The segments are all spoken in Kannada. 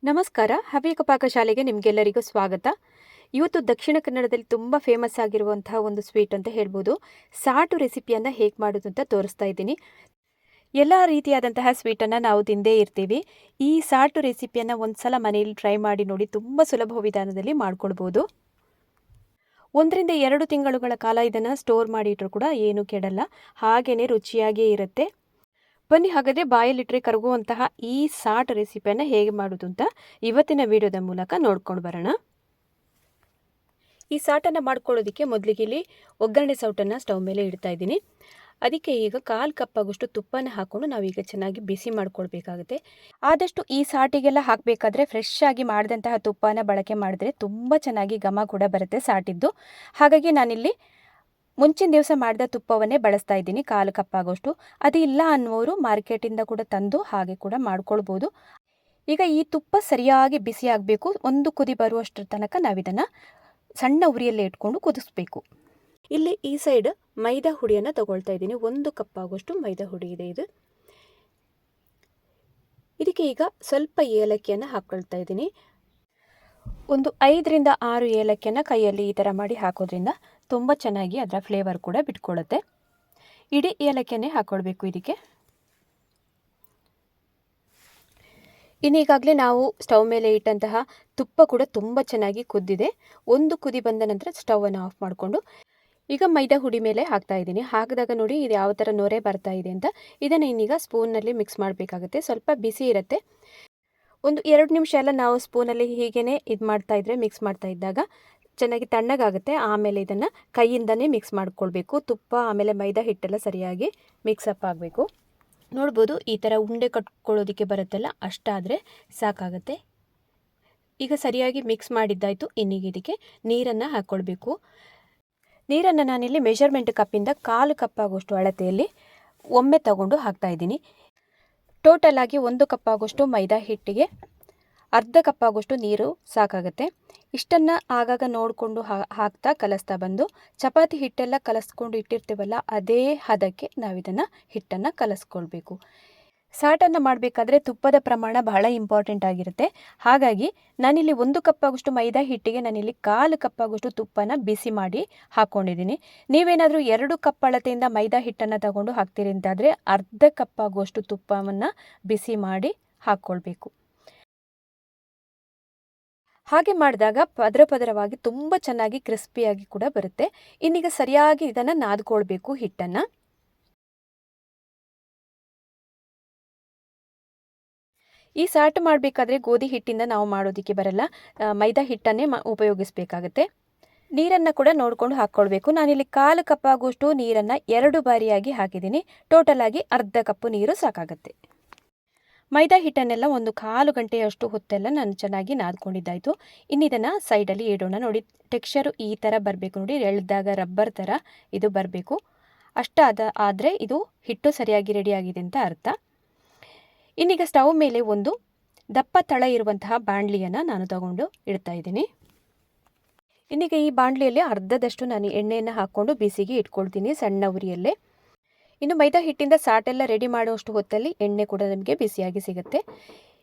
ನಮಸ್ಕಾರ. ಹವ್ಯಕ ಪಾಕಶಾಲೆಗೆ ನಿಮಗೆಲ್ಲರಿಗೂ ಸ್ವಾಗತ. ಇವತ್ತು ದಕ್ಷಿಣ ಕನ್ನಡದಲ್ಲಿ ತುಂಬ ಫೇಮಸ್ ಆಗಿರುವಂತಹ ಒಂದು ಸ್ವೀಟ್ ಅಂತ ಹೇಳ್ಬೋದು. ಸಾಟು ರೆಸಿಪಿಯನ್ನು ಹೇಗೆ ಮಾಡೋದು ಅಂತ ತೋರಿಸ್ತಾ ಇದ್ದೀನಿ. ಎಲ್ಲ ರೀತಿಯಾದಂತಹ ಸ್ವೀಟನ್ನು ನಾವು ತಿಂದೇ ಇರ್ತೀವಿ. ಈ ಸಾಟು ರೆಸಿಪಿಯನ್ನು ಒಂದ್ಸಲ ಮನೆಯಲ್ಲಿ ಟ್ರೈ ಮಾಡಿ ನೋಡಿ. ತುಂಬ ಸುಲಭ ವಿಧಾನದಲ್ಲಿ ಮಾಡ್ಕೊಳ್ಬೋದು. 1 ರಿಂದ 2 ತಿಂಗಳುಗಳ ಕಾಲ ಇದನ್ನು ಸ್ಟೋರ್ ಮಾಡಿಟ್ರೂ ಕೂಡ ಏನೂ ಕೆಡಲ್ಲ, ಹಾಗೆಯೇ ರುಚಿಯಾಗೇ ಇರುತ್ತೆ. ಬನ್ನಿ ಹಾಗಾದರೆ ಬಾಯಲ್ಲಿಟ್ಟರೆ ಕರಗುವಂತಹ ಈ ಸಾಟ್ ರೆಸಿಪಿಯನ್ನು ಹೇಗೆ ಮಾಡೋದು ಅಂತ ಇವತ್ತಿನ ವಿಡಿಯೋದ ಮೂಲಕ ನೋಡ್ಕೊಂಡು ಬರೋಣ. ಈ ಸಾಟನ್ನು ಮಾಡ್ಕೊಳ್ಳೋದಕ್ಕೆ ಮೊದಲಿಗೆ ಇಲ್ಲಿ ಒಗ್ಗರಣೆ ಸೌಟನ್ನು ಸ್ಟವ್ ಮೇಲೆ ಇಡ್ತಾ ಇದ್ದೀನಿ. ಅದಕ್ಕೆ ಈಗ 1/4 ಕಪ್ ಆಗುವಷ್ಟು ತುಪ್ಪನ ಹಾಕ್ಕೊಂಡು ನಾವೀಗ ಚೆನ್ನಾಗಿ ಬಿಸಿ ಮಾಡ್ಕೊಳ್ಬೇಕಾಗುತ್ತೆ. ಆದಷ್ಟು ಈ ಸಾಟಿಗೆಲ್ಲ ಹಾಕಬೇಕಾದ್ರೆ ಫ್ರೆಶ್ ಆಗಿ ಮಾಡಿದಂತಹ ತುಪ್ಪನ ಬಳಕೆ ಮಾಡಿದ್ರೆ ತುಂಬ ಚೆನ್ನಾಗಿ ಘಮ ಕೂಡ ಬರುತ್ತೆ ಸಾಟಿದ್ದು. ಹಾಗಾಗಿ ನಾನಿಲ್ಲಿ ಮುಂಚಿನ ದಿವಸ ಮಾಡಿದ ತುಪ್ಪವನ್ನೇ ಬಳಸ್ತಾ ಇದ್ದೀನಿ. 1/4 ಕಪ್ ಆಗೋಷ್ಟು. ಅದು ಇಲ್ಲ ಅನ್ನುವರು ಮಾರ್ಕೆಟಿಂದ ಕೂಡ ತಂದು ಹಾಗೆ ಕೂಡ ಮಾಡ್ಕೊಳ್ಬೋದು. ಈಗ ಈ ತುಪ್ಪ ಸರಿಯಾಗಿ ಬಿಸಿ ಆಗಬೇಕು. ಒಂದು ಕುದಿ ಬರುವಷ್ಟರ ತನಕ ನಾವಿದನ್ನು ಸಣ್ಣ ಉರಿಯಲ್ಲೇ ಇಟ್ಕೊಂಡು ಕುದಿಸ್ಬೇಕು. ಇಲ್ಲಿ ಈ ಸೈಡ್ ಮೈದಾ ಹುಡಿಯನ್ನು ತಗೊಳ್ತಾ ಇದ್ದೀನಿ. 1 ಕಪ್ ಆಗೋಷ್ಟು ಮೈದಾ ಹುಡಿ ಇದೆ ಇದು. ಇದಕ್ಕೆ ಈಗ ಸ್ವಲ್ಪ ಏಲಕ್ಕಿಯನ್ನು ಹಾಕ್ಕೊಳ್ತಾ ಇದ್ದೀನಿ. ಒಂದು 5 ರಿಂದ 6 ಏಲಕ್ಕಿಯನ್ನು ಕೈಯಲ್ಲಿ ಈ ಥರ ಮಾಡಿ ಹಾಕೋದ್ರಿಂದ ತುಂಬ ಚೆನ್ನಾಗಿ ಅದರ ಫ್ಲೇವರ್ ಕೂಡ ಬಿಟ್ಕೊಳ್ಳುತ್ತೆ. ಇಡೀ ಏಲಕ್ಕಿಯನ್ನೇ ಹಾಕ್ಕೊಳ್ಬೇಕು ಇದಕ್ಕೆ. ಇನ್ನೀಗಾಗಲೇ ನಾವು ಸ್ಟವ್ ಮೇಲೆ ಇಟ್ಟಂತಹ ತುಪ್ಪ ಕೂಡ ತುಂಬ ಚೆನ್ನಾಗಿ ಕುದ್ದಿದೆ. ಒಂದು ಕುದಿ ಬಂದ ನಂತರ ಸ್ಟವನ್ನು ಆಫ್ ಮಾಡಿಕೊಂಡು ಈಗ ಮೈದಾ ಹುಡಿ ಮೇಲೆ ಹಾಕ್ತಾ ಇದ್ದೀನಿ. ಹಾಕಿದಾಗ ನೋಡಿ ಇದು ಯಾವ ಥರ ನೊರೆ ಬರ್ತಾ ಇದೆ ಅಂತ. ಇದನ್ನು ಇನ್ನೀಗ ಸ್ಪೂನ್ನಲ್ಲಿ ಮಿಕ್ಸ್ ಮಾಡಬೇಕಾಗುತ್ತೆ. ಸ್ವಲ್ಪ ಬಿಸಿ ಇರುತ್ತೆ. ಒಂದು 2 ನಿಮಿಷ ಎಲ್ಲ ನಾವು ಸ್ಪೂನಲ್ಲಿ ಹೀಗೇ ಇದು ಮಾಡ್ತಾಯಿದ್ರೆ ಮಿಕ್ಸ್ ಮಾಡ್ತಾ ಇದ್ದಾಗ ಚೆನ್ನಾಗಿ ತಣ್ಣಗಾಗುತ್ತೆ. ಆಮೇಲೆ ಇದನ್ನು ಕೈಯಿಂದನೇ ಮಿಕ್ಸ್ ಮಾಡ್ಕೊಳ್ಬೇಕು. ತುಪ್ಪ ಆಮೇಲೆ ಮೈದಾ ಹಿಟ್ಟೆಲ್ಲ ಸರಿಯಾಗಿ ಮಿಕ್ಸಪ್ ಆಗಬೇಕು. ನೋಡ್ಬೋದು ಈ ಥರ ಉಂಡೆ ಕಟ್ಕೊಳ್ಳೋದಕ್ಕೆ ಬರುತ್ತಲ್ಲ, ಅಷ್ಟಾದರೆ ಸಾಕಾಗುತ್ತೆ. ಈಗ ಸರಿಯಾಗಿ ಮಿಕ್ಸ್ ಮಾಡಿದ್ದಾಯಿತು. ಇನ್ನೀಗ ಇದಕ್ಕೆ ನೀರನ್ನು ಹಾಕ್ಕೊಳ್ಬೇಕು. ನೀರನ್ನು ನಾನಿಲ್ಲಿ ಮೆಷರ್ಮೆಂಟ್ ಕಪ್ಪಿಂದ 1/4 ಕಪ್ ಆಗೋಷ್ಟು ಅಳತೆಯಲ್ಲಿ ಒಮ್ಮೆ ತಗೊಂಡು ಹಾಕ್ತಾಯಿದ್ದೀನಿ. ಟೋಟಲ್ ಆಗಿ 1 ಕಪ್ ಆಗೋಷ್ಟು ಮೈದಾ ಹಿಟ್ಟಿಗೆ ಅರ್ಧ ಕಪ್ ಆಗೋಷ್ಟು ನೀರು ಸಾಕಾಗುತ್ತೆ. ಇಷ್ಟನ್ನು ಆಗಾಗ ನೋಡಿಕೊಂಡು ಹಾಕ್ತಾ ಕಲಿಸ್ತಾ ಬಂದು ಚಪಾತಿ ಹಿಟ್ಟೆಲ್ಲ ಕಲಸ್ಕೊಂಡು ಇಟ್ಟಿರ್ತೀವಲ್ಲ, ಅದೇ ಹದಕ್ಕೆ ನಾವಿದನ್ನು ಹಿಟ್ಟನ್ನು ಕಲಿಸ್ಕೊಳ್ಬೇಕು. ಸಾಟನ್ನು ಮಾಡಬೇಕಾದ್ರೆ ತುಪ್ಪದ ಪ್ರಮಾಣ ಬಹಳ ಇಂಪಾರ್ಟೆಂಟ್ ಆಗಿರುತ್ತೆ. ಹಾಗಾಗಿ ನಾನಿಲ್ಲಿ 1 ಕಪ್ ಆಗೋಷ್ಟು ಮೈದಾ ಹಿಟ್ಟಿಗೆ ನಾನಿಲ್ಲಿ 1/4 ಕಪ್ ಆಗೋಷ್ಟು ತುಪ್ಪನ ಬಿಸಿ ಮಾಡಿ ಹಾಕ್ಕೊಂಡಿದ್ದೀನಿ. ನೀವೇನಾದರೂ 2 ಕಪ್ ಅಳತೆಯಿಂದ ಮೈದಾ ಹಿಟ್ಟನ್ನು ತಗೊಂಡು ಹಾಕ್ತೀರಿ ಅಂತಾದರೆ ಅರ್ಧ ಕಪ್ ಆಗುವಷ್ಟು ತುಪ್ಪವನ್ನು ಬಿಸಿ ಮಾಡಿ ಹಾಕ್ಕೊಳ್ಬೇಕು. ಹಾಗೆ ಮಾಡಿದಾಗ ಪದರವಾಗಿ ತುಂಬ ಚೆನ್ನಾಗಿ ಕ್ರಿಸ್ಪಿಯಾಗಿ ಕೂಡ ಬರುತ್ತೆ. ಇನ್ನೀಗ ಸರಿಯಾಗಿ ಇದನ್ನು ನಾದ್ಕೊಳ್ಬೇಕು ಹಿಟ್ಟನ್ನು. ಈ ಸಾಟು ಮಾಡಬೇಕಾದ್ರೆ ಗೋಧಿ ಹಿಟ್ಟಿಂದ ನಾವು ಮಾಡೋದಕ್ಕೆ ಬರಲ್ಲ, ಮೈದಾ ಹಿಟ್ಟನ್ನೇ ಉಪಯೋಗಿಸಬೇಕಾಗತ್ತೆ. ನೀರನ್ನು ಕೂಡ ನೋಡಿಕೊಂಡು ಹಾಕ್ಕೊಳ್ಬೇಕು. ನಾನಿಲ್ಲಿ 1/4 ಕಪ್ ಆಗುವಷ್ಟು ನೀರನ್ನು 2 ಬಾರಿಯಾಗಿ ಹಾಕಿದ್ದೀನಿ. ಟೋಟಲ್ ಆಗಿ ಅರ್ಧ ಕಪ್ಪು ನೀರು ಸಾಕಾಗುತ್ತೆ. ಮೈದಾ ಹಿಟ್ಟನ್ನೆಲ್ಲ ಒಂದು 1/4 ಗಂಟೆಯಷ್ಟು ಹೊತ್ತೆಲ್ಲ ನಾನು ಚೆನ್ನಾಗಿ ನಾದ್ಕೊಂಡಿದ್ದಾಯಿತು. ಇನ್ನಿದನ್ನು ಸೈಡಲ್ಲಿ ಇಡೋಣ. ನೋಡಿ ಟೆಕ್ಸ್ಚರು ಈ ಥರ ಬರಬೇಕು. ನೋಡಿ ಎಳೆದಾಗ ರಬ್ಬರ್ ಥರ ಇದು ಬರಬೇಕು. ಆದರೆ ಇದು ಹಿಟ್ಟು ಸರಿಯಾಗಿ ರೆಡಿಯಾಗಿದೆ ಅಂತ ಅರ್ಥ. ಇನ್ನೀಗ ಸ್ಟವ್ ಮೇಲೆ ಒಂದು ದಪ್ಪ ತಳ ಇರುವಂತಹ ಬಾಣಲಿಯನ್ನು ನಾನು ತಗೊಂಡು ಇಡ್ತಾ ಇದ್ದೀನಿ. ಇನ್ನೀಗ ಈ ಬಾಣಲಿಯಲ್ಲಿ ಅರ್ಧದಷ್ಟು ನಾನು ಎಣ್ಣೆಯನ್ನು ಹಾಕ್ಕೊಂಡು ಬಿಸಿಗೆ ಇಟ್ಕೊಳ್ತೀನಿ ಸಣ್ಣ ಉರಿಯಲ್ಲೇ. ಇನ್ನು ಮೈದಾ ಹಿಟ್ಟಿಂದ ಸಾಟೆಲ್ಲ ರೆಡಿ ಮಾಡುವಷ್ಟು ಹೊತ್ತಲ್ಲಿ ಎಣ್ಣೆ ಕೂಡ ನಮಗೆ ಬಿಸಿಯಾಗಿ ಸಿಗುತ್ತೆ.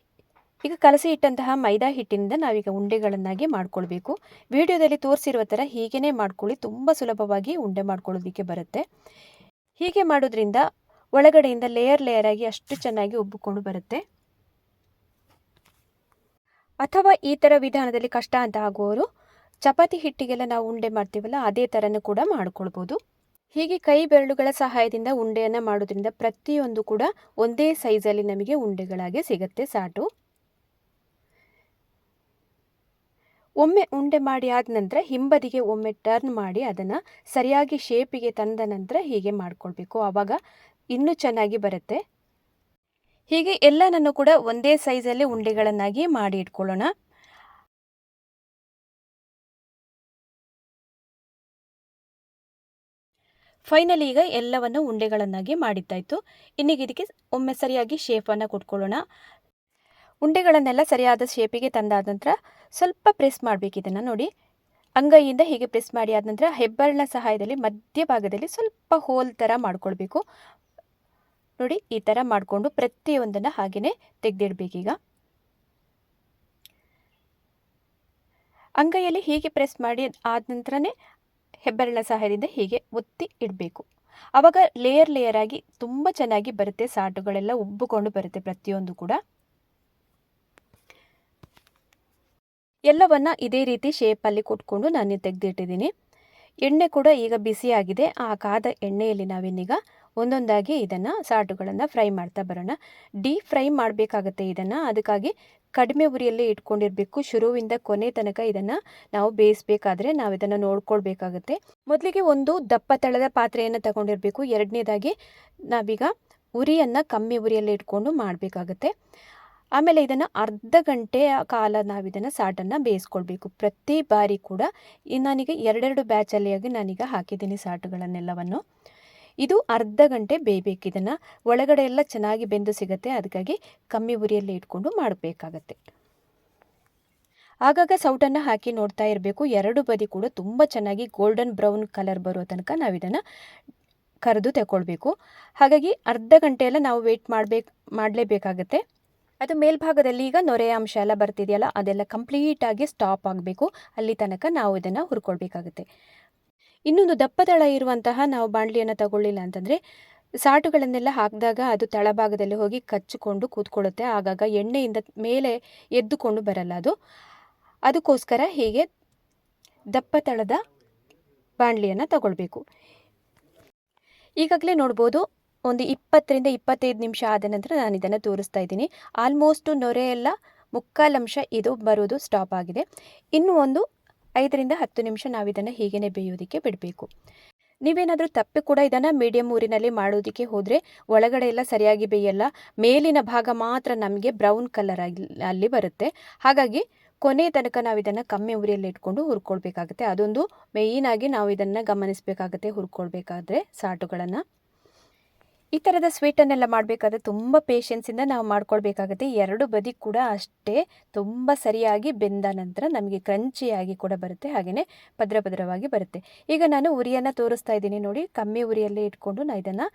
ಈಗ ಕಲಸಿ ಇಟ್ಟಂತಹ ಮೈದಾ ಹಿಟ್ಟಿನಿಂದ ನಾವೀಗ ಉಂಡೆಗಳನ್ನಾಗಿ ಮಾಡ್ಕೊಳ್ಬೇಕು. ವಿಡಿಯೋದಲ್ಲಿ ತೋರಿಸಿರುವ ಥರ ಹೀಗೇ ಮಾಡ್ಕೊಳ್ಳಿ. ತುಂಬ ಸುಲಭವಾಗಿ ಉಂಡೆ ಮಾಡ್ಕೊಳ್ಳೋದಕ್ಕೆ ಬರುತ್ತೆ. ಹೀಗೆ ಮಾಡೋದ್ರಿಂದ ಒಳಗಡೆಯಿಂದ ಲೇಯರ್ ಆಗಿ ಅಷ್ಟು ಚೆನ್ನಾಗಿ ಉಬ್ಬಿಕೊಂಡು ಬರುತ್ತೆ. ಅಥವಾ ಈ ಥರ ವಿಧಾನದಲ್ಲಿ ಕಷ್ಟ ಅಂತ ಆಗುವವರು ಚಪಾತಿ ಹಿಟ್ಟಿಗೆಲ್ಲ ನಾವು ಉಂಡೆ ಮಾಡ್ತೀವಲ್ಲ, ಅದೇ ಥರನೂ ಕೂಡ ಮಾಡ್ಕೊಳ್ಬೋದು. ಹೀಗೆ ಕೈ ಬೆರಳುಗಳ ಸಹಾಯದಿಂದ ಉಂಡೆಯನ್ನು ಮಾಡೋದ್ರಿಂದ ಪ್ರತಿಯೊಂದು ಕೂಡ ಒಂದೇ ಸೈಜಲ್ಲಿ ನಮಗೆ ಉಂಡೆಗಳಾಗಿ ಸಿಗುತ್ತೆ ಸಾಟು. ಒಮ್ಮೆ ಉಂಡೆ ಮಾಡಿ ಆದ ನಂತರ ಹಿಂಬದಿಗೆ ಒಮ್ಮೆ ಟರ್ನ್ ಮಾಡಿ ಅದನ್ನು ಸರಿಯಾಗಿ ಶೇಪಿಗೆ ತಂದ ನಂತರ ಹೀಗೆ ಮಾಡ್ಕೊಳ್ಬೇಕು. ಆವಾಗ ಇನ್ನೂ ಚೆನ್ನಾಗಿ ಬರುತ್ತೆ. ಹೀಗೆ ಎಲ್ಲನನ್ನು ಕೂಡ ಒಂದೇ ಸೈಜಲ್ಲಿ ಉಂಡೆಗಳನ್ನಾಗಿ ಮಾಡಿ ಇಟ್ಕೊಳ್ಳೋಣ. ಫೈನಲಿ ಈಗ ಎಲ್ಲವನ್ನು ಉಂಡೆಗಳನ್ನಾಗಿ ಮಾಡಿದ್ದಾಯಿತು. ಇನ್ನೀಗ ಇದಕ್ಕೆ ಒಮ್ಮೆ ಸರಿಯಾಗಿ ಶೇಪನ್ನು ಕೊಟ್ಕೊಳ್ಳೋಣ. ಉಂಡೆಗಳನ್ನೆಲ್ಲ ಸರಿಯಾದ ಶೇಪಿಗೆ ತಂದಾದ ನಂತರ ಸ್ವಲ್ಪ ಪ್ರೆಸ್ ಮಾಡಬೇಕು. ಇದನ್ನು ನೋಡಿ ಅಂಗೈಯಿಂದ ಹೀಗೆ ಪ್ರೆಸ್ ಮಾಡಿ ಆದ ನಂತರ ಹೆಬ್ಬೆರಳಿನ ಸಹಾಯದಲ್ಲಿ ಮಧ್ಯಭಾಗದಲ್ಲಿ ಸ್ವಲ್ಪ ಹೋಲ್ ಥರ ಮಾಡ್ಕೊಳ್ಬೇಕು. ನೋಡಿ ಈ ಥರ ಮಾಡಿಕೊಂಡು ಪ್ರತಿಯೊಂದನ್ನು ಹಾಗೆಯೇ ತೆಗೆದಿಡಬೇಕೀಗ. ಅಂಗೈಯಲ್ಲಿ ಹೀಗೆ ಪ್ರೆಸ್ ಮಾಡಿ ಆದ ನಂತರನೇ ಹೆಬ್ಬೆರಳ ಸಹಾಯದಿಂದ ಹೀಗೆ ಒತ್ತಿ ಇಡಬೇಕು. ಆವಾಗ ಲೇಯರ್ ಆಗಿ ತುಂಬ ಚೆನ್ನಾಗಿ ಬರುತ್ತೆ. ಸಾಟುಗಳೆಲ್ಲ ಉಬ್ಬಿಕೊಂಡು ಬರುತ್ತೆ ಪ್ರತಿಯೊಂದು ಕೂಡ. ಎಲ್ಲವನ್ನ ಇದೇ ರೀತಿ ಶೇಪಲ್ಲಿ ಕೊಟ್ಕೊಂಡು ನಾನು ತೆಗೆದಿಟ್ಟಿದ್ದೀನಿ. ಎಣ್ಣೆ ಕೂಡ ಈಗ ಬಿಸಿಯಾಗಿದೆ. ಆ ಕಾದ ಎಣ್ಣೆಯಲ್ಲಿ ನಾವಿನ್ನೀಗ ಒಂದೊಂದಾಗಿ ಇದನ್ನು ಸಾಟುಗಳನ್ನು ಫ್ರೈ ಮಾಡ್ತಾ ಬರೋಣ. ಡೀಪ್ ಫ್ರೈ ಮಾಡಬೇಕಾಗತ್ತೆ ಇದನ್ನು. ಅದಕ್ಕಾಗಿ ಕಡಿಮೆ ಉರಿಯಲ್ಲಿ ಇಟ್ಕೊಂಡಿರಬೇಕು. ಶುರುವಿಂದ ಕೊನೆ ತನಕ ಇದನ್ನು ನಾವು ಬೇಯಿಸಬೇಕಾದ್ರೆ ನಾವು ಇದನ್ನು ನೋಡ್ಕೊಳ್ಬೇಕಾಗತ್ತೆ. ಮೊದಲಿಗೆ ಒಂದು ದಪ್ಪ ತಳದ ಪಾತ್ರೆಯನ್ನು ತಗೊಂಡಿರಬೇಕು. ಎರಡನೇದಾಗಿ ನಾವೀಗ ಉರಿಯನ್ನು ಕಮ್ಮಿ ಉರಿಯಲ್ಲಿ ಇಟ್ಕೊಂಡು ಮಾಡಬೇಕಾಗತ್ತೆ. ಆಮೇಲೆ ಇದನ್ನು ಅರ್ಧ ಗಂಟೆಯ ಕಾಲ ನಾವಿದನ್ನು ಸಾಟನ್ನು ಬೇಯಿಸ್ಕೊಳ್ಬೇಕು. ಪ್ರತಿ ಬಾರಿ ಕೂಡ ನಾನೀಗ ಎರಡೆರಡು ಬ್ಯಾಚಲ್ಲಿಯಾಗಿ ನಾನೀಗ ಹಾಕಿದ್ದೀನಿ ಸಾಟುಗಳನ್ನೆಲ್ಲವನ್ನು. ಇದು ಅರ್ಧ ಗಂಟೆ ಬೇಯಬೇಕು. ಇದನ್ನು ಒಳಗಡೆ ಎಲ್ಲ ಚೆನ್ನಾಗಿ ಬೆಂದು ಸಿಗುತ್ತೆ. ಅದಕ್ಕಾಗಿ ಕಮ್ಮಿ ಉರಿಯಲ್ಲಿ ಇಟ್ಕೊಂಡು ಮಾಡಬೇಕಾಗತ್ತೆ. ಆಗಾಗ ಸೌಟನ್ನು ಹಾಕಿ ನೋಡ್ತಾ ಇರಬೇಕು. ಎರಡು ಬದಿ ಕೂಡ ತುಂಬ ಚೆನ್ನಾಗಿ ಗೋಲ್ಡನ್ ಬ್ರೌನ್ ಕಲರ್ ಬರೋ ತನಕ ನಾವಿದನ್ನು ಕರೆದು ತಗೊಳ್ಬೇಕು. ಹಾಗಾಗಿ ಅರ್ಧ ಗಂಟೆಯೆಲ್ಲ ನಾವು ವೆಯ್ಟ್ ಮಾಡಲೇಬೇಕಾಗತ್ತೆ. ಅದು ಮೇಲ್ಭಾಗದಲ್ಲಿ ಈಗ ನೊರೆಯ ಅಂಶ ಎಲ್ಲ ಬರ್ತಿದೆಯಲ್ಲ, ಅದೆಲ್ಲ ಕಂಪ್ಲೀಟಾಗಿ ಸ್ಟಾಪ್ ಆಗಬೇಕು. ಅಲ್ಲಿ ತನಕ ನಾವು ಇದನ್ನು ಹುರ್ಕೊಳ್ಬೇಕಾಗುತ್ತೆ. ಇನ್ನೊಂದು ದಪ್ಪ ತಳ ಇರುವಂತಹ ನಾವು ಬಾಣಲಿಯನ್ನು ತಗೊಳ್ಳಿಲ್ಲ ಅಂತಂದರೆ ಸಾಟುಗಳನ್ನೆಲ್ಲ ಹಾಕಿದಾಗ ಅದು ತಳಭಾಗದಲ್ಲಿ ಹೋಗಿ ಕಚ್ಚಿಕೊಂಡು ಕೂತ್ಕೊಳ್ಳುತ್ತೆ. ಆಗಾಗ ಎಣ್ಣೆಯಿಂದ ಮೇಲೆ ಎದ್ದುಕೊಂಡು ಬರಲ್ಲ ಅದು. ಅದಕ್ಕೋಸ್ಕರ ಹೀಗೆ ದಪ್ಪ ತಳದ ಬಾಣಲಿಯನ್ನು ತಗೊಳ್ಬೇಕು. ಈಗಾಗಲೇ ನೋಡ್ಬೋದು, ಒಂದು 20ರಿಂದ 25 ನಿಮಿಷ ಆದ ನಂತರ ನಾನು ಇದನ್ನು ತೋರಿಸ್ತಾ ಇದ್ದೀನಿ. ಆಲ್ಮೋಸ್ಟು ನೊರೆ ಎಲ್ಲ 3/4 ಅಂಶ ಇದು ಬರೋದು ಸ್ಟಾಪ್ ಆಗಿದೆ. ಇನ್ನೂ ಒಂದು 5ರಿಂದ 10 ನಿಮಿಷ ನಾವು ಇದನ್ನು ಹೀಗೇ ಬೇಯೋದಕ್ಕೆ ಬಿಡಬೇಕು. ನೀವೇನಾದರೂ ತಪ್ಪಿ ಕೂಡ ಇದನ್ನು ಮೀಡಿಯಮ್ ಊರಿನಲ್ಲಿ ಮಾಡೋದಕ್ಕೆ ಹೋದರೆ ಒಳಗಡೆ ಎಲ್ಲ ಸರಿಯಾಗಿ ಬೇಯಲ್ಲ. ಮೇಲಿನ ಭಾಗ ಮಾತ್ರ ನಮಗೆ ಬ್ರೌನ್ ಕಲರ್ ಅಲ್ಲಿ ಬರುತ್ತೆ. ಹಾಗಾಗಿ ಕೊನೆ ತನಕ ನಾವು ಇದನ್ನು ಕಮ್ಮಿ ಉರಿಯಲ್ಲಿ ಇಟ್ಕೊಂಡು ಹುರ್ಕೊಳ್ಬೇಕಾಗುತ್ತೆ. ಅದೊಂದು ಮೇಯ್ನಾಗಿ ನಾವು ಇದನ್ನು ಗಮನಿಸಬೇಕಾಗುತ್ತೆ ಹುರ್ಕೊಳ್ಬೇಕಾದ್ರೆ ಸಾಟುಗಳನ್ನು. ಈ ಥರದ ಸ್ವೀಟನ್ನೆಲ್ಲ ಮಾಡಬೇಕಾದ್ರೆ ತುಂಬ ಪೇಷನ್ಸಿಂದ ನಾವು ಮಾಡ್ಕೊಳ್ಬೇಕಾಗುತ್ತೆ. ಎರಡು ಬದಿ ಕೂಡ ಅಷ್ಟೇ ತುಂಬ ಸರಿಯಾಗಿ ಬೆಂದ ನಂತರ ನಮಗೆ ಕ್ರಂಚಿಯಾಗಿ ಕೂಡ ಬರುತ್ತೆ. ಹಾಗೆಯೇ ಭದ್ರವಾಗಿ ಬರುತ್ತೆ. ಈಗ ನಾನು ಉರಿಯನ್ನು ತೋರಿಸ್ತಾ ಇದ್ದೀನಿ ನೋಡಿ. ಕಮ್ಮಿ ಉರಿಯಲ್ಲೇ ಇಟ್ಕೊಂಡು ನಾನು ಇದನ್ನು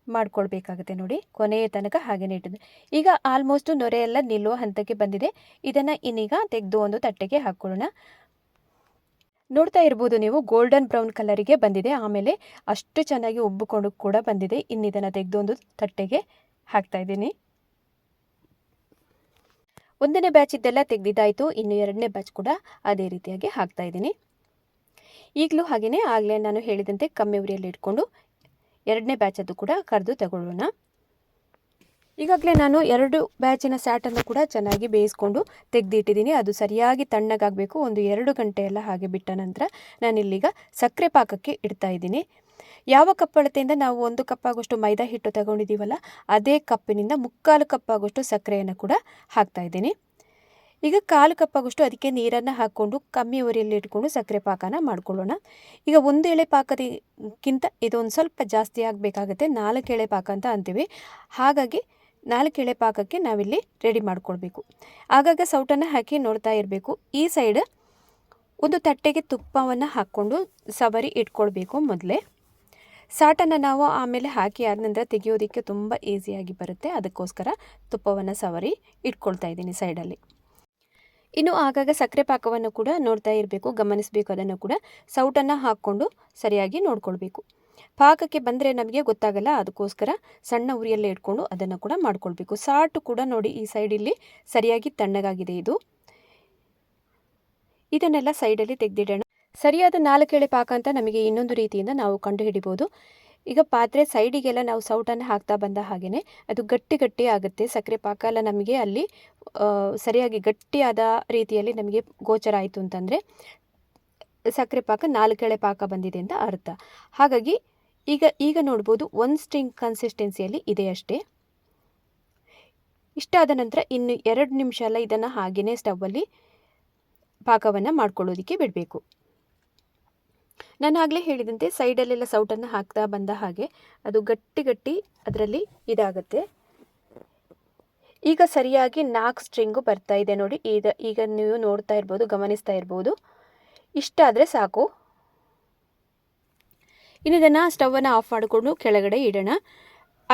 ಮಾಡ್ಕೊಳ್ಬೇಕಾಗುತ್ತೆ ನೋಡಿ. ಕೊನೆಯ ತನಕ ಹಾಗೆಯೇ ಇಟ್ಟಿದ್ದು. ಈಗ ಆಲ್ಮೋಸ್ಟು ನೊರೆ ಎಲ್ಲ ನಿಲ್ಲುವ ಹಂತಕ್ಕೆ ಬಂದಿದೆ. ಇದನ್ನು ಇನ್ನೀಗ ತೆಗೆದು ಒಂದು ತಟ್ಟೆಗೆ ಹಾಕ್ಕೊಳ್ಳೋಣ. ನೋಡ್ತಾ ಇರ್ಬೋದು ನೀವು, ಗೋಲ್ಡನ್ ಬ್ರೌನ್ ಕಲರಿಗೆ ಬಂದಿದೆ. ಆಮೇಲೆ ಅಷ್ಟು ಚೆನ್ನಾಗಿ ಉಬ್ಬಿಕೊಂಡು ಕೂಡ ಬಂದಿದೆ. ಇನ್ನು ಇದನ್ನು ತೆಗೆದು ಒಂದು ತಟ್ಟೆಗೆ ಹಾಕ್ತಾ ಇದ್ದೀನಿ. ಒಂದನೇ ಬ್ಯಾಚ್ ಇದ್ದೆಲ್ಲ ತೆಗೆದಿದ್ದಾಯಿತು. ಇನ್ನು ಎರಡನೇ ಬ್ಯಾಚ್ ಕೂಡ ಅದೇ ರೀತಿಯಾಗಿ ಹಾಕ್ತಾ ಇದ್ದೀನಿ. ಈಗಲೂ ಹಾಗೆಯೇ ಆಗಲೇ ನಾನು ಹೇಳಿದಂತೆ ಕಮ್ಮಿ ಉರಿಯಲ್ಲಿ ಇಟ್ಕೊಂಡು ಎರಡನೇ ಬ್ಯಾಚದ್ದು ಕೂಡ ಕರೆದು ತಗೊಳ್ಳೋಣ. ಈಗಾಗಲೇ ನಾನು 2 ಬ್ಯಾಚಿನ ಸ್ಯಾಟನ್ನು ಕೂಡ ಚೆನ್ನಾಗಿ ಬೇಯಿಸ್ಕೊಂಡು ತೆಗೆದಿಟ್ಟಿದ್ದೀನಿ. ಅದು ಸರಿಯಾಗಿ ತಣ್ಣಗಾಗಬೇಕು. ಒಂದು 2 ಗಂಟೆ ಎಲ್ಲ ಹಾಗೆ ಬಿಟ್ಟ ನಂತರ ನಾನಿಲ್ಲೀಗ ಸಕ್ಕರೆ ಪಾಕಕ್ಕೆ ಇಡ್ತಾ ಇದ್ದೀನಿ. ಯಾವ ಕಪ್ ಅಳತೆಯಿಂದ ನಾವು 1 ಕಪ್ ಆಗೋಷ್ಟು ಮೈದಾ ಹಿಟ್ಟು ತಗೊಂಡಿದ್ದೀವಲ್ಲ, ಅದೇ ಕಪ್ಪಿನಿಂದ 3/4 ಕಪ್ ಆಗೋಷ್ಟು ಸಕ್ಕರೆಯನ್ನು ಕೂಡ ಹಾಕ್ತಾ ಇದ್ದೀನಿ. ಈಗ 1/4 ಕಪ್ ಆಗೋಷ್ಟು ಅದಕ್ಕೆ ನೀರನ್ನು ಹಾಕ್ಕೊಂಡು ಕಮ್ಮಿ ಉರಿಯಲ್ಲಿ ಇಟ್ಕೊಂಡು ಸಕ್ಕರೆ ಪಾಕನ ಮಾಡ್ಕೊಳ್ಳೋಣ. ಈಗ 1 ಎಳೆ ಪಾಕದಕ್ಕಿಂತ ಇದೊಂದು ಸ್ವಲ್ಪ ಜಾಸ್ತಿ ಆಗಬೇಕಾಗುತ್ತೆ. 4 ಎಳೆ ಪಾಕ ಅಂತ ಅಂತೀವಿ. ಹಾಗಾಗಿ 4 ಎಳೆ ಪಾಕಕ್ಕೆ ನಾವಿಲ್ಲಿ ರೆಡಿ ಮಾಡ್ಕೊಳ್ಬೇಕು. ಆಗಾಗ ಸೌಟನ್ನು ಹಾಕಿ ನೋಡ್ತಾ ಇರಬೇಕು. ಈ ಸೈಡ್ ಒಂದು ತಟ್ಟೆಗೆ ತುಪ್ಪವನ್ನು ಹಾಕ್ಕೊಂಡು ಸವರಿ ಇಟ್ಕೊಳ್ಬೇಕು. ಮೊದಲೇ ಸಾಟನ್ನು ನಾವು ಆಮೇಲೆ ಹಾಕಿ ಆದ ನಂತರ ತೆಗೆಯೋದಕ್ಕೆ ತುಂಬ ಈಸಿಯಾಗಿ ಬರುತ್ತೆ. ಅದಕ್ಕೋಸ್ಕರ ತುಪ್ಪವನ್ನು ಸವರಿ ಇಟ್ಕೊಳ್ತಾ ಇದ್ದೀನಿ ಸೈಡಲ್ಲಿ. ಇನ್ನು ಆಗಾಗ ಸಕ್ಕರೆ ಪಾಕವನ್ನು ಕೂಡ ನೋಡ್ತಾ ಇರಬೇಕು, ಗಮನಿಸಬೇಕು. ಅದನ್ನು ಕೂಡ ಸೌಟನ್ನು ಹಾಕ್ಕೊಂಡು ಸರಿಯಾಗಿ ನೋಡ್ಕೊಳ್ಬೇಕು. ಪಾಕಕ್ಕೆ ಬಂದರೆ ನಮಗೆ ಗೊತ್ತಾಗಲ್ಲ. ಅದಕ್ಕೋಸ್ಕರ ಸಣ್ಣ ಉರಿಯಲ್ಲೇ ಇಟ್ಕೊಂಡು ಅದನ್ನು ಕೂಡ ಮಾಡ್ಕೊಳ್ಬೇಕು. ಸಾಟು ಕೂಡ ನೋಡಿ ಈ ಸೈಡಲ್ಲಿ ಸರಿಯಾಗಿ ತಣ್ಣಗಾಗಿದೆ. ಇದನ್ನೆಲ್ಲ ಸೈಡಲ್ಲಿ ತೆಗೆದಿಡೋಣ. ಸರಿಯಾದ 4 ಎಳೆ ಪಾಕ ಅಂತ ನಮಗೆ ಇನ್ನೊಂದು ರೀತಿಯಿಂದ ನಾವು ಕಂಡುಹಿಡಿಬೋದು. ಈಗ ಪಾತ್ರೆ ಸೈಡಿಗೆಲ್ಲ ನಾವು ಸೌಟನ್ನು ಹಾಕ್ತಾ ಬಂದ ಹಾಗೆಯೇ ಅದು ಗಟ್ಟಿ ಆಗುತ್ತೆ. ಸಕ್ಕರೆ ಪಾಕ ಎಲ್ಲ ನಮಗೆ ಅಲ್ಲಿ ಸರಿಯಾಗಿ ಗಟ್ಟಿಯಾದ ರೀತಿಯಲ್ಲಿ ನಮಗೆ ಗೋಚರ ಆಯಿತು ಅಂತಂದರೆ ಸಕ್ಕರೆ ಪಾಕ 4 ಎಳೆ ಪಾಕ ಬಂದಿದೆ ಅಂತ ಅರ್ಥ. ಹಾಗಾಗಿ ಈಗ ನೋಡ್ಬೋದು 1 ಸ್ಟ್ರಿಂಗ್ ಕನ್ಸಿಸ್ಟೆನ್ಸಿಯಲ್ಲಿ ಇದೆ ಅಷ್ಟೇ. ಇಷ್ಟಾದ ನಂತರ ಇನ್ನು 2 ನಿಮಿಷ ಎಲ್ಲ ಇದನ್ನು ಹಾಗೆಯೇ ಸ್ಟವ್ವಲ್ಲಿ ಪಾಕವನ್ನು ಮಾಡ್ಕೊಳ್ಳೋದಕ್ಕೆ ಬಿಡಬೇಕು. ನಾನು ಆಗಲೇ ಹೇಳಿದಂತೆ ಸೈಡಲ್ಲೆಲ್ಲ ಸೌಟನ್ನು ಹಾಕ್ತಾ ಬಂದ ಹಾಗೆ ಅದು ಗಟ್ಟಿ ಅದರಲ್ಲಿ ಇದಾಗುತ್ತೆ. ಈಗ ಸರಿಯಾಗಿ 4 ಸ್ಟ್ರಿಂಗು ಬರ್ತಾ ಇದೆ ನೋಡಿ. ಈಗ ನೀವು ನೋಡ್ತಾ ಇರ್ಬೋದು, ಗಮನಿಸ್ತಾ ಇರ್ಬೋದು. ಇಷ್ಟಾದರೆ ಸಾಕು. ಇನ್ನು ಇದನ್ನು ಸ್ಟವನ್ನು ಆಫ್ ಮಾಡಿಕೊಂಡು ಕೆಳಗಡೆ ಇಡೋಣ.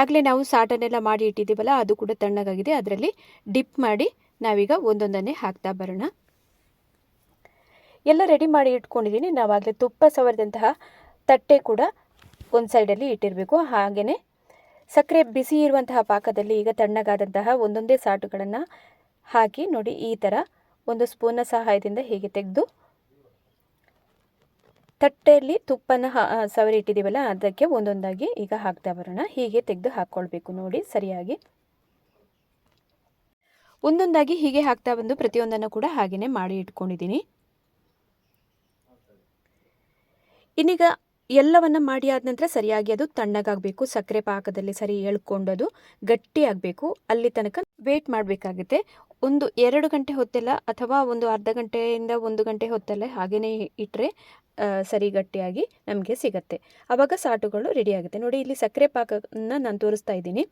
ಆಗಲೇ ನಾವು ಸಾಟನ್ನೆಲ್ಲ ಮಾಡಿ ಇಟ್ಟಿದ್ದೀವಲ್ಲ, ಅದು ಕೂಡ ತಣ್ಣಗಾಗಿದೆ. ಅದರಲ್ಲಿ ಡಿಪ್ ಮಾಡಿ ನಾವೀಗ ಒಂದೊಂದನ್ನೇ ಹಾಕ್ತಾ ಬರೋಣ. ಎಲ್ಲ ರೆಡಿ ಮಾಡಿ ಇಟ್ಕೊಂಡಿದ್ದೀನಿ. ನಾವಾಗಲೇ ತುಪ್ಪ ಸವರಿದಂತಹ ತಟ್ಟೆ ಕೂಡ ಒಂದು ಸೈಡಲ್ಲಿ ಇಟ್ಟಿರಬೇಕು. ಹಾಗೆಯೇ ಸಕ್ಕರೆ ಬಿಸಿ ಇರುವಂತಹ ಪಾಕದಲ್ಲಿ ಈಗ ತಣ್ಣಗಾದಂತಹ ಒಂದೊಂದೇ ಸಾಟುಗಳನ್ನು ಹಾಕಿ ನೋಡಿ, ಈ ಥರ ಒಂದು ಸ್ಪೂನ್ನ ಸಹಾಯದಿಂದ ಹೀಗೆ ತೆಗೆದು ತಟ್ಟೆಯಲ್ಲಿ ತುಪ್ಪನ ಸವರಿ ಇಟ್ಟಿದ್ದೀವಲ್ಲ ಅದಕ್ಕೆ ಒಂದೊಂದಾಗಿ ಈಗ ಹಾಕ್ತಾ ಬರೋಣ. ಹೀಗೆ ತೆಗೆದು ಹಾಕ್ಕೊಳ್ಬೇಕು ನೋಡಿ, ಸರಿಯಾಗಿ ಒಂದೊಂದಾಗಿ ಹೀಗೆ ಹಾಕ್ತಾ ಬಂದು ಪ್ರತಿಯೊಂದನ್ನು ಕೂಡ ಹಾಗೆಯೇ ಮಾಡಿ ಇಟ್ಕೊಂಡಿದ್ದೀನಿ. ಇನ್ನೀಗ ಎಲ್ಲವನ್ನು ಮಾಡಿ ಆದ ನಂತರ ಸರಿಯಾಗಿ ಅದು ತಣ್ಣಗಾಗಬೇಕು. ಸಕ್ಕರೆ ಪಾಕದಲ್ಲಿ ಸರಿ ಎಳ್ಕೊಂಡದು ಗಟ್ಟಿ ಆಗಬೇಕು. ಅಲ್ಲಿ ತನಕ ವೇಟ್ ಮಾಡಬೇಕಾಗುತ್ತೆ. ಒಂದು 2 ಗಂಟೆ ಹೊತ್ತೆಲ್ಲ ಅಥವಾ ಒಂದು ಅರ್ಧ ಗಂಟೆಯಿಂದ 1 ಗಂಟೆ ಹೊತ್ತಲ್ಲೇ ಹಾಗೆಯೇ ಇಟ್ಟರೆ ಸರಿ ಗಟ್ಟಿಯಾಗಿ ನಮಗೆ ಸಿಗುತ್ತೆ. ಆವಾಗ ಸಾಟುಗಳು ರೆಡಿ ಆಗುತ್ತೆ. ನೋಡಿ, ಇಲ್ಲಿ ಸಕ್ಕರೆ ಪಾಕವನ್ನು ನಾನು ತೋರಿಸ್ತಾ ಇದ್ದೀನಿ.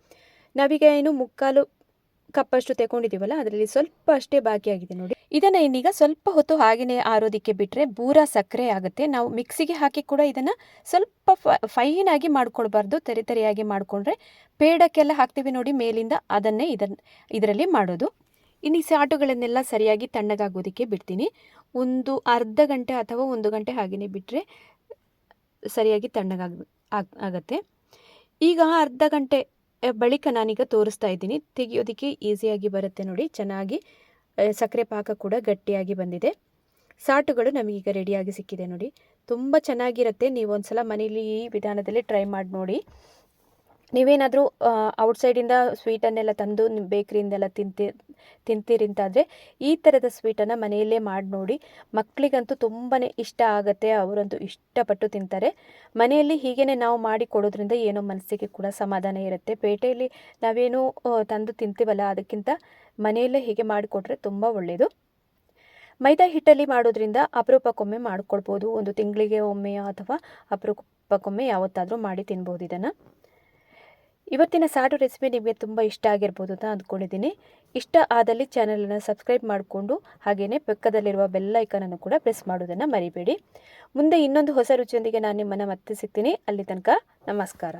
ನಾವೀಗ ಏನು 3/4 ಕಪ್ಪಷ್ಟು ತೆಗೊಂಡಿದ್ದೀವಲ್ಲ, ಅದರಲ್ಲಿ ಸ್ವಲ್ಪ ಅಷ್ಟೇ ಬಾಕಿ ಆಗಿದೆ ನೋಡಿ. ಇದನ್ನು ಇನ್ನೀಗ ಸ್ವಲ್ಪ ಹೊತ್ತು ಹಾಗೆಯೇ ಆರೋದಕ್ಕೆ ಬಿಟ್ಟರೆ ಬೂರಾ ಸಕ್ಕರೆ ಆಗುತ್ತೆ. ನಾವು ಮಿಕ್ಸಿಗೆ ಹಾಕಿ ಕೂಡ ಇದನ್ನು ಸ್ವಲ್ಪ ಫೈನಾಗಿ ಮಾಡ್ಕೊಳ್ಬಾರ್ದು. ತರಿಯಾಗಿ ಮಾಡಿಕೊಂಡ್ರೆ ಪೇಡಕ್ಕೆಲ್ಲ ಹಾಕ್ತೀವಿ ನೋಡಿ ಮೇಲಿಂದ, ಅದನ್ನೇ ಇದರಲ್ಲಿ ಮಾಡೋದು. ಇನ್ನು ಈ ಸಾಟುಗಳನ್ನೆಲ್ಲ ಸರಿಯಾಗಿ ತಣ್ಣಗಾಗೋದಕ್ಕೆ ಬಿಡ್ತೀನಿ. ಒಂದು ಅರ್ಧ ಗಂಟೆ ಅಥವಾ 1 ಗಂಟೆ ಹಾಗೆಯೇ ಬಿಟ್ಟರೆ ಸರಿಯಾಗಿ ಆಗತ್ತೆ. ಈಗ ಅರ್ಧ ಗಂಟೆ ಬಳಿಕ ನಾನೀಗ ತೋರಿಸ್ತಾ ಇದ್ದೀನಿ. ತೆಗೆಯೋದಕ್ಕೆ ಈಸಿಯಾಗಿ ಬರುತ್ತೆ ನೋಡಿ. ಚೆನ್ನಾಗಿ ಸಕ್ಕರೆ ಪಾಕ ಕೂಡ ಗಟ್ಟಿಯಾಗಿ ಬಂದಿದೆ. ಸಾಟುಗಳು ನಮಗೀಗ ರೆಡಿಯಾಗಿ ಸಿಕ್ಕಿದೆ ನೋಡಿ. ತುಂಬ ಚೆನ್ನಾಗಿರುತ್ತೆ. ನೀವು ಒಂದ್ಸಲ ಮನೇಲಿ ಈ ವಿಧಾನದಲ್ಲಿ ಟ್ರೈ ಮಾಡಿ ನೋಡಿ. ನೀವೇನಾದರೂ ಔಟ್ಸೈಡಿಂದ ಸ್ವೀಟನ್ನೆಲ್ಲ ತಂದು ಬೇಕ್ರಿಯಿಂದೆಲ್ಲ ತಿಂತೀರಿ ಅಂತಾದರೆ ಈ ಥರದ ಸ್ವೀಟನ್ನು ಮನೆಯಲ್ಲೇ ಮಾಡಿ ನೋಡಿ. ಮಕ್ಕಳಿಗಂತೂ ತುಂಬಾ ಇಷ್ಟ ಆಗುತ್ತೆ. ಅವರಂತೂ ಇಷ್ಟಪಟ್ಟು ತಿಂತಾರೆ. ಮನೆಯಲ್ಲಿ ಹೀಗೇ ನಾವು ಮಾಡಿ ಕೊಡೋದ್ರಿಂದ ಏನೋ ಮನಸ್ಸಿಗೆ ಕೂಡ ಸಮಾಧಾನ ಇರುತ್ತೆ. ಪೇಟೆಯಲ್ಲಿ ನಾವೇನು ತಂದು ತಿಂತೀವಲ್ಲ, ಅದಕ್ಕಿಂತ ಮನೆಯಲ್ಲೇ ಹೀಗೆ ಮಾಡಿಕೊಟ್ರೆ ತುಂಬ ಒಳ್ಳೆಯದು. ಮೈದಾ ಹಿಟ್ಟಲ್ಲಿ ಮಾಡೋದ್ರಿಂದ ಅಪರೂಪಕ್ಕೊಮ್ಮೆ ಮಾಡಿಕೊಳ್ಬೋದು. ಒಂದು ತಿಂಗಳಿಗೆ ಒಮ್ಮೆ ಅಥವಾ ಅಪರೂಪಕ್ಕೊಮ್ಮೆ ಯಾವತ್ತಾದರೂ ಮಾಡಿ ತಿನ್ಬೋದು ಇದನ್ನು. ಇವತ್ತಿನ ಸಾಟು ರೆಸಿಪಿ ನಿಮಗೆ ತುಂಬ ಇಷ್ಟ ಆಗಿರ್ಬೋದು ಅಂತ ಅಂದ್ಕೊಂಡಿದ್ದೀನಿ. ಇಷ್ಟ ಆದಲ್ಲಿ ಚಾನಲನ್ನು ಸಬ್ಸ್ಕ್ರೈಬ್ ಮಾಡಿಕೊಂಡು ಹಾಗೆಯೇ ಪಕ್ಕದಲ್ಲಿರುವ ಬೆಲ್ ಐಕಾನನ್ನು ಕೂಡ ಪ್ರೆಸ್ ಮಾಡೋದನ್ನು ಮರಿಬೇಡಿ. ಮುಂದೆ ಇನ್ನೊಂದು ಹೊಸ ರುಚಿಯೊಂದಿಗೆ ನಾನು ನಿಮ್ಮನ್ನು ಮತ್ತೆ ಸಿಗ್ತೀನಿ. ಅಲ್ಲಿ ತನಕ ನಮಸ್ಕಾರ.